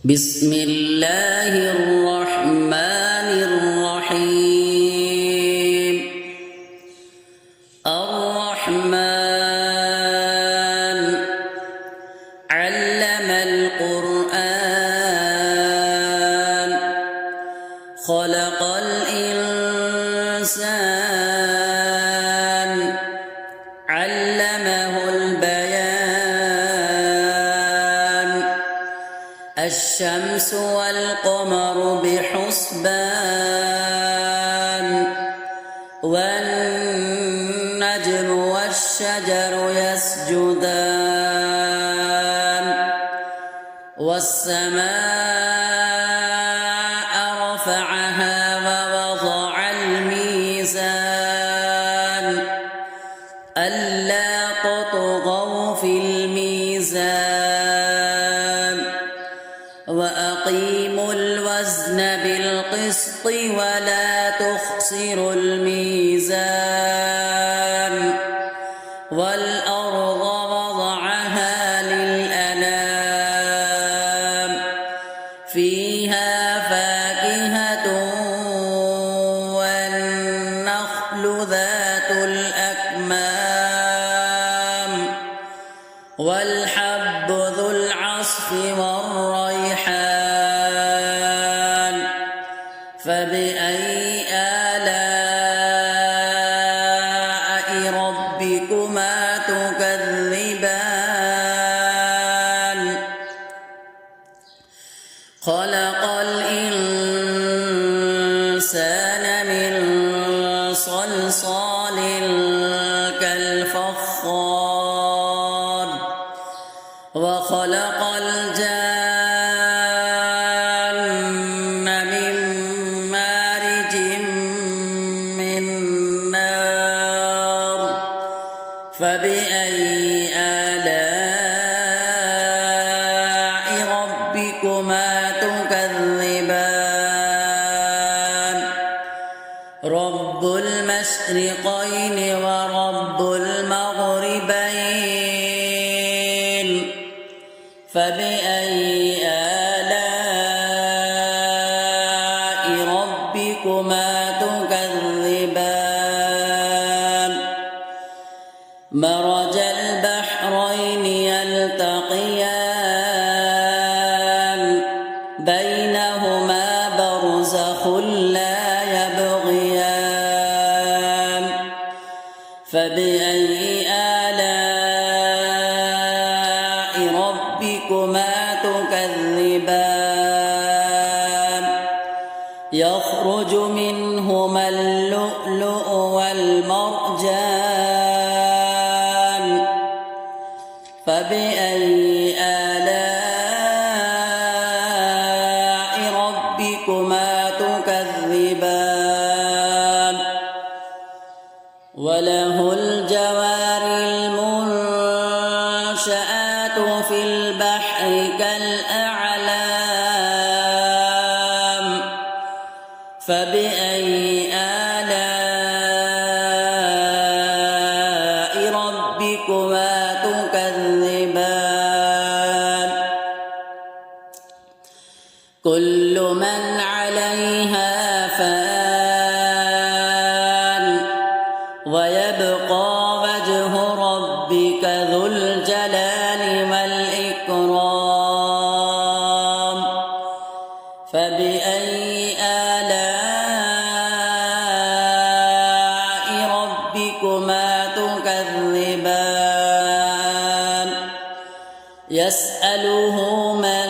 بسم الله الرحمن الرحيم. الرحمن علم القرآن خلق الإنسان علمه البيان. الشمس والقمر بحسبان والنجم والشجر يسجدان. والسماء رفعها ووضع الميزان ألا تطغوا في الميزان وأقيموا الوزن بالقسط ولا تخسروا الميزان. والأرض وضعها للأنام فيها فاكهة والنخل ذات الأكمام والحب ذو العصف والريحان. فبأي آلاء ربكما تكذبان. خلق الإنسان من صلصال كالفخار وخلق الجان من مارج من نار. فبأي آلاء ربكما تكذبان. رب المشرقين ورب المغربين. فبأي آلاء ربكما تكذبان. مرج البحرين يلتقيان بينهما برزخ لا يبغيان. فبأي آلاء ربكما تكذبان. يخرج منهما اللؤلؤ والمرجان. فبأي آلاء ربكما تكذبان. وله الجوار المنشآت في البحر كالأعلام. فبأي آلاء ربكما تكذبان. كل من عليها فان ويبقى وجه ربك ذو الجلال والإكرام. فبأي آلاء ربكما تكذبان. يسأله من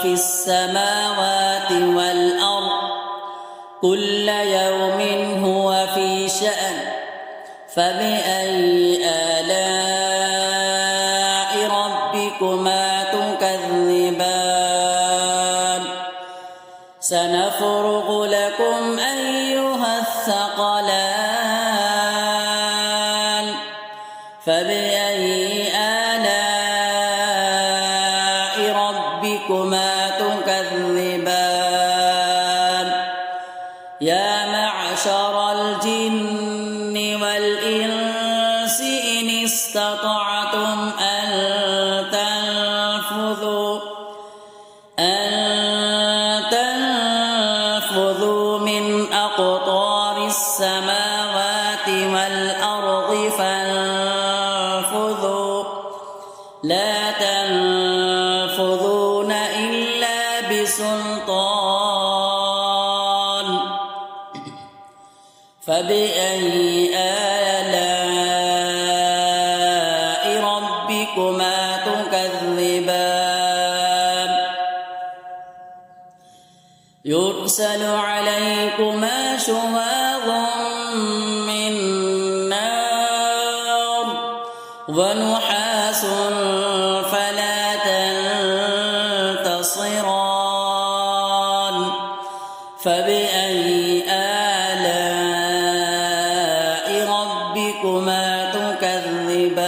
في السماوات والأرض كل يوم هو في شأن. فبأي آلاء ربكما تكذبان. سنفرغ لكم أيها الثقلان. فبأي آلاء ربكما تكذبان. يا معشر الجن والإنس إن استطعتم أن لا تنفذون إلا بسلطان فبأي آلاء ربكما تكذبان يرسل عليكما شواظ من نار ونحاس فلا تنتصران فبأي آلاء ربكما تكذبان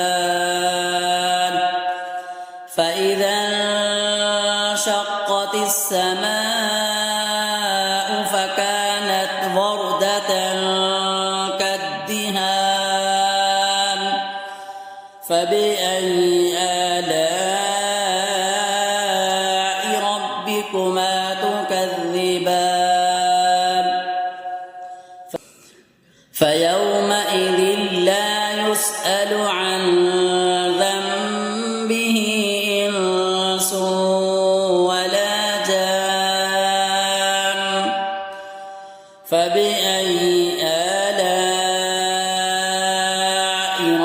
فإذا انشقت السماء فكانت وردة كالدهان فبأي آلاء ربكما تكذبان فيومئذ لا يسأل عن ذنبه إنس ولا جان فبأي آلاء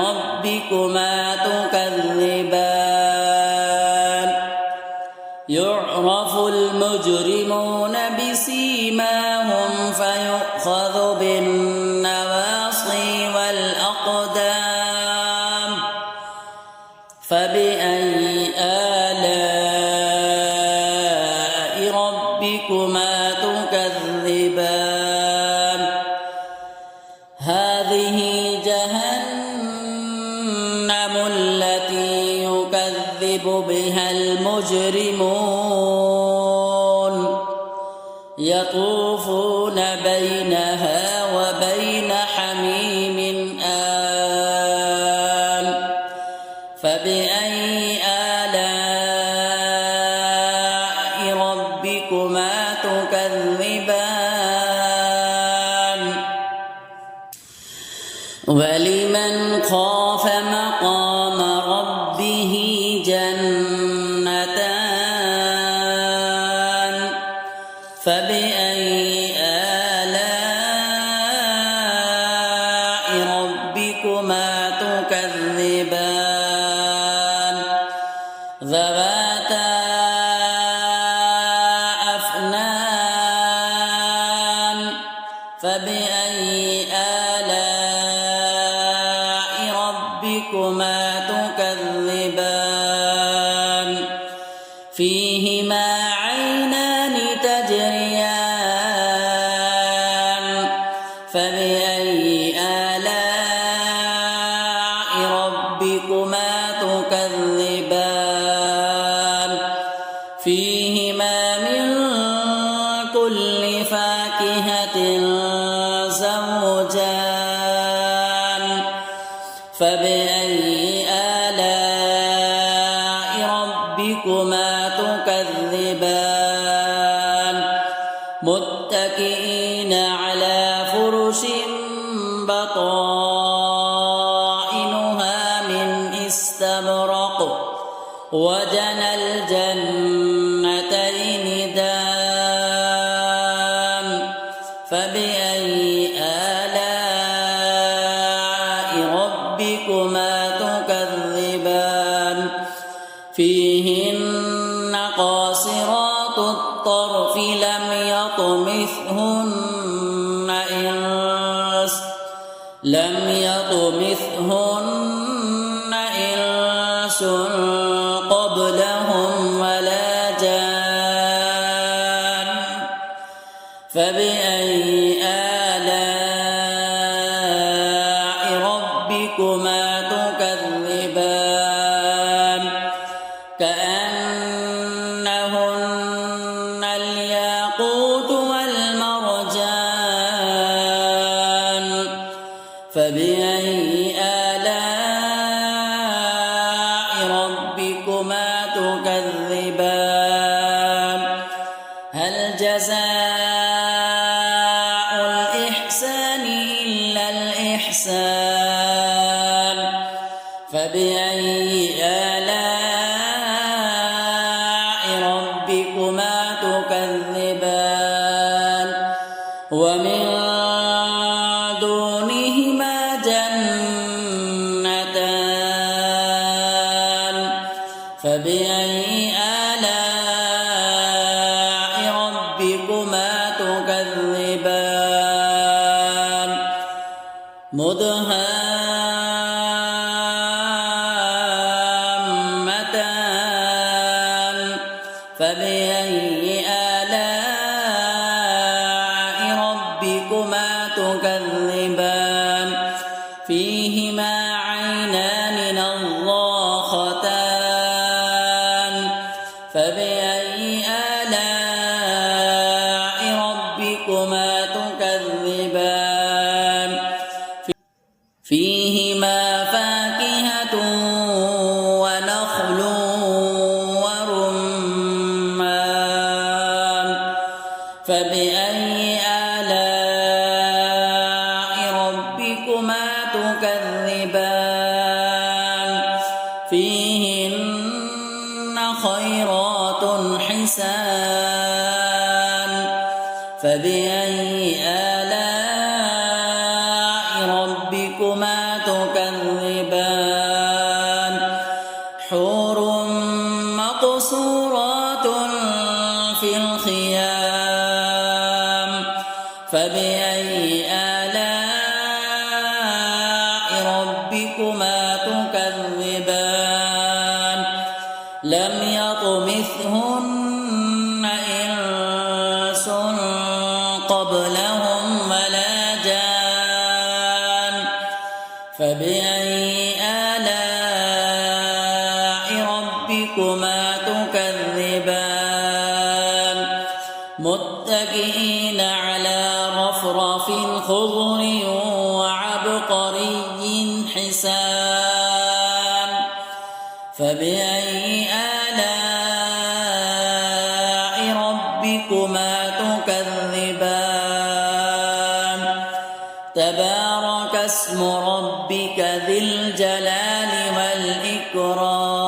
ربكما تكذبان يعرف المجرمون بسيماهم فيؤخذ بالنواصي والأقدام فبأي آلاء ربكما تكذبان هذه جهنم التي يكذب بها المجرمون يطوفون بينها وبين حميم آن فبأي آلاء ربكما تكذبان ولمن خاف مقام ربه جنتان فبأي آلاء ربكما تكذبان ذواتا أفنان فبأي آلاء ربكما تكذبان فيهما عينان تجريان فبأي آلاء ربكما تكذبان فيهما من كل فاكهة زوجان فبأي آلاء ربكما تكذبان متكئين على فرش بطائنها من استبرق وجنى الجنتين دان فبأي آلاء ربكما تكذبان فيهن قاصرات الطرف لم يطمثهن إنس قبلهم ولا جان فبأي آلاء ربكما تكذبان كأنهن الياقوت والمرجان فبأي آلاء ربكما تكذبان هل جزاء الإحسان إلا الإحسان فبأي آلاء ومن دونهما جنتان فبأي آلاء ربكما تكذبان مدهامتان فبأي آلاء ربكما تكذبان فيهما عينان نضاختان فبأي آلاء ربكما تكذبان فيهما فاكهة ونخل ورمان فبأي آلاء ربكما تكذبان فيهن خيرات حسان فبأي آلاء ربكما تكذبان حور مقصورات في الخيام فبأي آلاء ربكما تكذبان لم يطمثهن إنس قبلهم ولا جان فبأي آلاء ربكما تكذبان متكئين على رفرف خضر وعبقري حسان فبأي آلاء ربكما تكذبان تبارك اسم ربك ذي الجلال والإكرام